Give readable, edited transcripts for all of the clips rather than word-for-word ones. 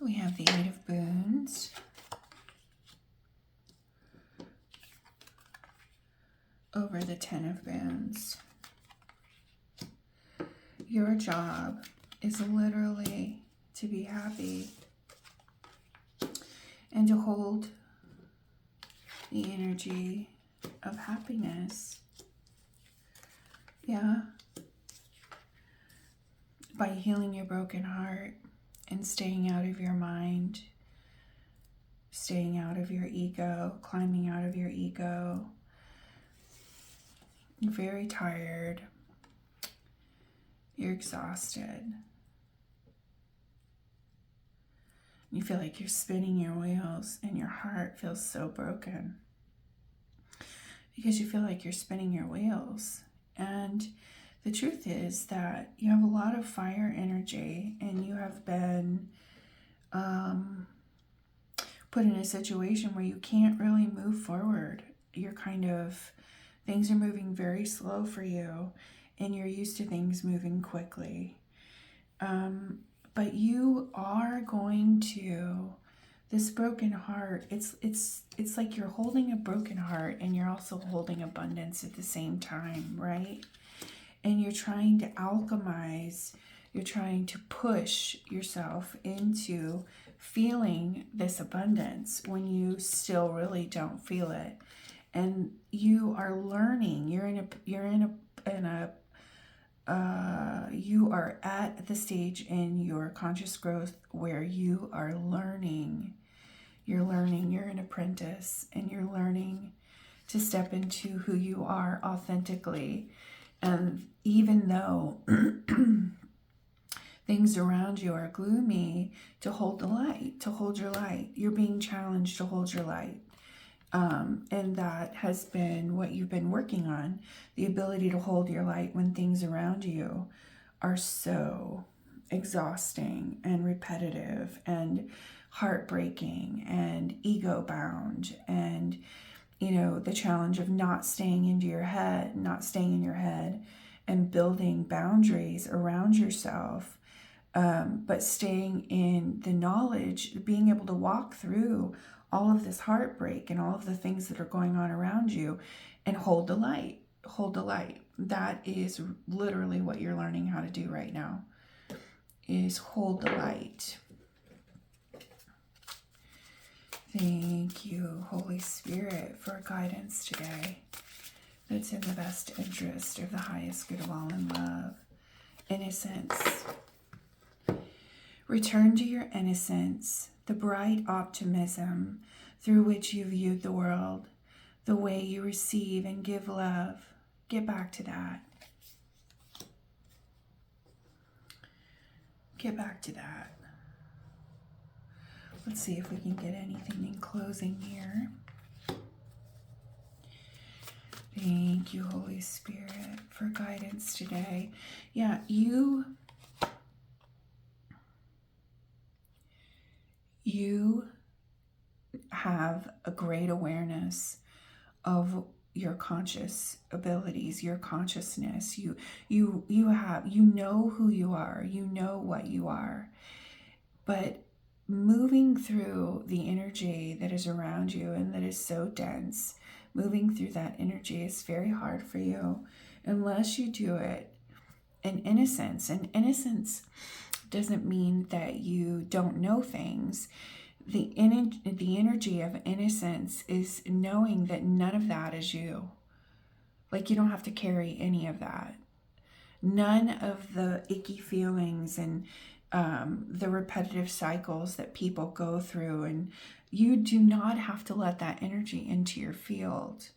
We have the Eight of Boons. Over the Ten of Boons. Your job is literally to be happy and to hold the energy of happiness. Yeah. By healing your broken heart and staying out of your mind, staying out of your ego, climbing out of your ego. You're very tired. You're exhausted. You feel like you're spinning your wheels and your heart feels so broken because you feel like you're spinning your wheels. And the truth is that you have a lot of fire energy and you have been put in a situation where you can't really move forward. Things are moving very slow for you and you're used to things moving quickly. But you are going to, this broken heart, it's like you're holding a broken heart and you're also holding abundance at the same time, right? And you're trying to alchemize, you're trying to push yourself into feeling this abundance when you still really don't feel it. And you are learning, you are at the stage in your conscious growth where you are learning. You're an apprentice, and you're learning to step into who you are authentically. And even though things around you are gloomy, to hold the light, to hold your light. You're being challenged to hold your light. And that has been what you've been working on, the ability to hold your light when things around you are so exhausting and repetitive and heartbreaking and ego bound, and the challenge of not staying in your head and building boundaries around yourself, but staying in the knowledge, being able to walk through all of this heartbreak and all of the things that are going on around you and hold the light. That is literally what you're learning how to do right now, is hold the light. Thank you, Holy Spirit, for guidance today that's in the best interest of the highest good of all in love. Innocence. Return to your innocence, the bright optimism through which you viewed the world, the way you receive and give love. Get back to that. Get back to that. Let's see if we can get anything in closing here. Thank you, Holy Spirit, for guidance today. Yeah, you have a great awareness of your conscious abilities, your consciousness. You know who you are, you know what you are. But moving through the energy that is around you and that is so dense, moving through that energy is very hard for you unless you do it in innocence. And innocence doesn't mean that you don't know things. The energy of innocence is knowing that none of that is you. Like, you don't have to carry any of that. None of the icky feelings and the repetitive cycles that people go through, and you do not have to let that energy into your field.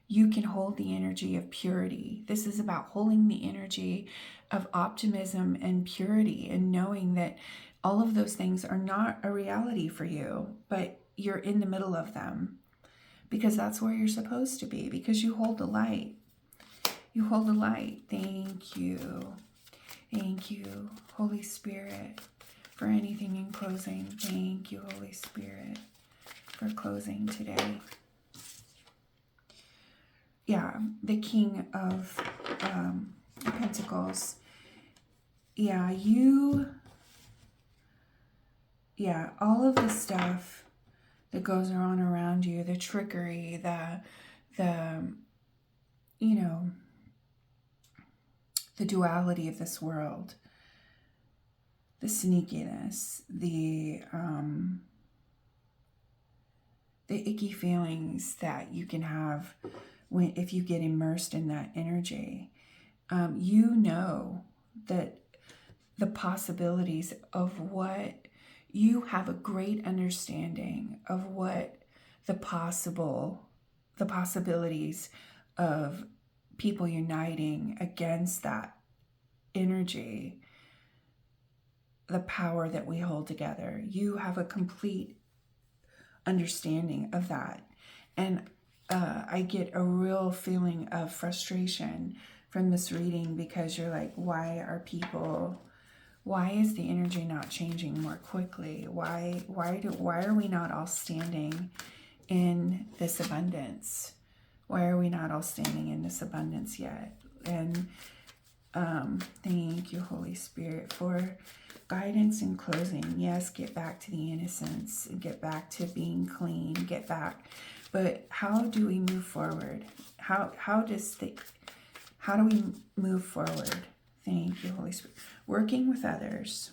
You can hold the energy of purity. This is about holding the energy of optimism and purity, and knowing that all of those things are not a reality for you, but you're in the middle of them because that's where you're supposed to be, because you hold the light. You hold the light. Thank you. Thank you, Holy Spirit, for anything in closing. Thank you, Holy Spirit, for closing today. Yeah, the King of Pentacles. Yeah, you yeah, all of the stuff that goes on around you, the trickery, the you know, the duality of this world, the sneakiness, the icky feelings that you can have if you get immersed in that energy. You know that the possibilities of what you have a great understanding of what the possibilities of people uniting against that energy, the power that we hold together. You have a complete understanding of that. And I get a real feeling of frustration from this reading, because you're like, why is the energy not changing more quickly? Why are we not all standing in this abundance? Why are we not all standing in this abundance yet? And thank you, Holy Spirit, for guidance in closing. Yes, get back to the innocence, get back to being clean, get back. But how do we move forward? How do we move forward? Thank you, Holy Spirit. Working with others.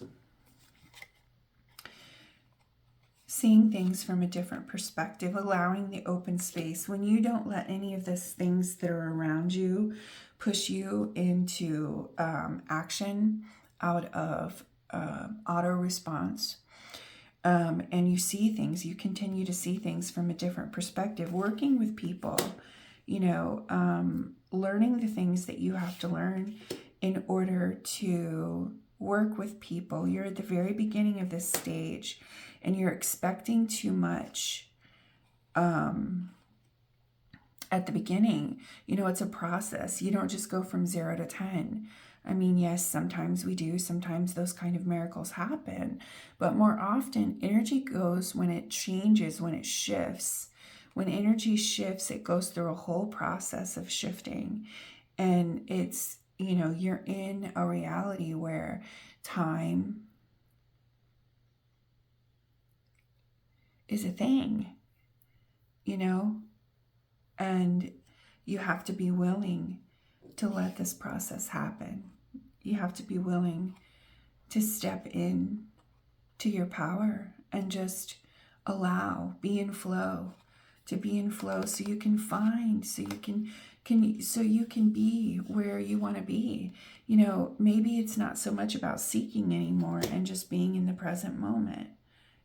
Seeing things from a different perspective, allowing the open space. When you don't let any of those things that are around you push you into action out of auto response, and you see things, you continue to see things from a different perspective. Working with people, learning the things that you have to learn in order to work with people. You're at the very beginning of this stage and you're expecting too much at the beginning. It's a process. You don't just go from 0 to 10. I mean, yes, sometimes we do. Sometimes those kind of miracles happen. But more often, energy goes when it changes, when it shifts. When energy shifts, it goes through a whole process of shifting. And it's, you're in a reality where time is a thing, and you have to be willing to let this process happen. You have to be willing to step in to your power and just be in flow, so you can find, so you can be where you want to be. Maybe it's not so much about seeking anymore and just being in the present moment.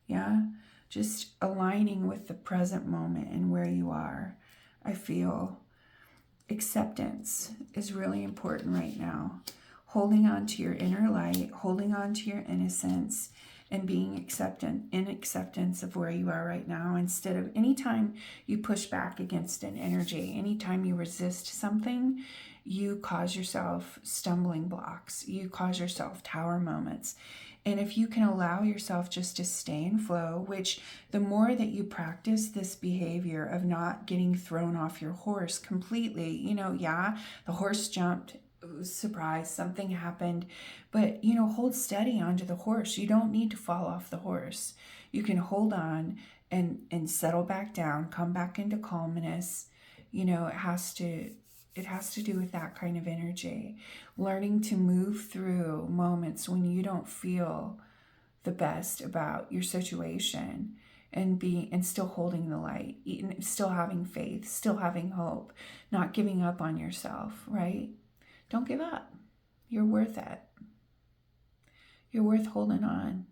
Yeah. Just aligning with the present moment and where you are. I feel acceptance is really important right now. Holding on to your inner light, holding on to your innocence, and being in acceptance of where you are right now, instead of anytime you push back against an energy, anytime you resist something, you cause yourself stumbling blocks, you cause yourself tower moments. And if you can allow yourself just to stay in flow, which the more that you practice this behavior of not getting thrown off your horse completely, the horse jumped, surprise, something happened, but hold steady onto the horse. You don't need to fall off the horse. You can hold on and settle back down, come back into calmness. It has to do with that kind of energy. Learning to move through moments when you don't feel the best about your situation, and still holding the light, still having faith, still having hope, not giving up on yourself, right? Don't give up. You're worth it. You're worth holding on.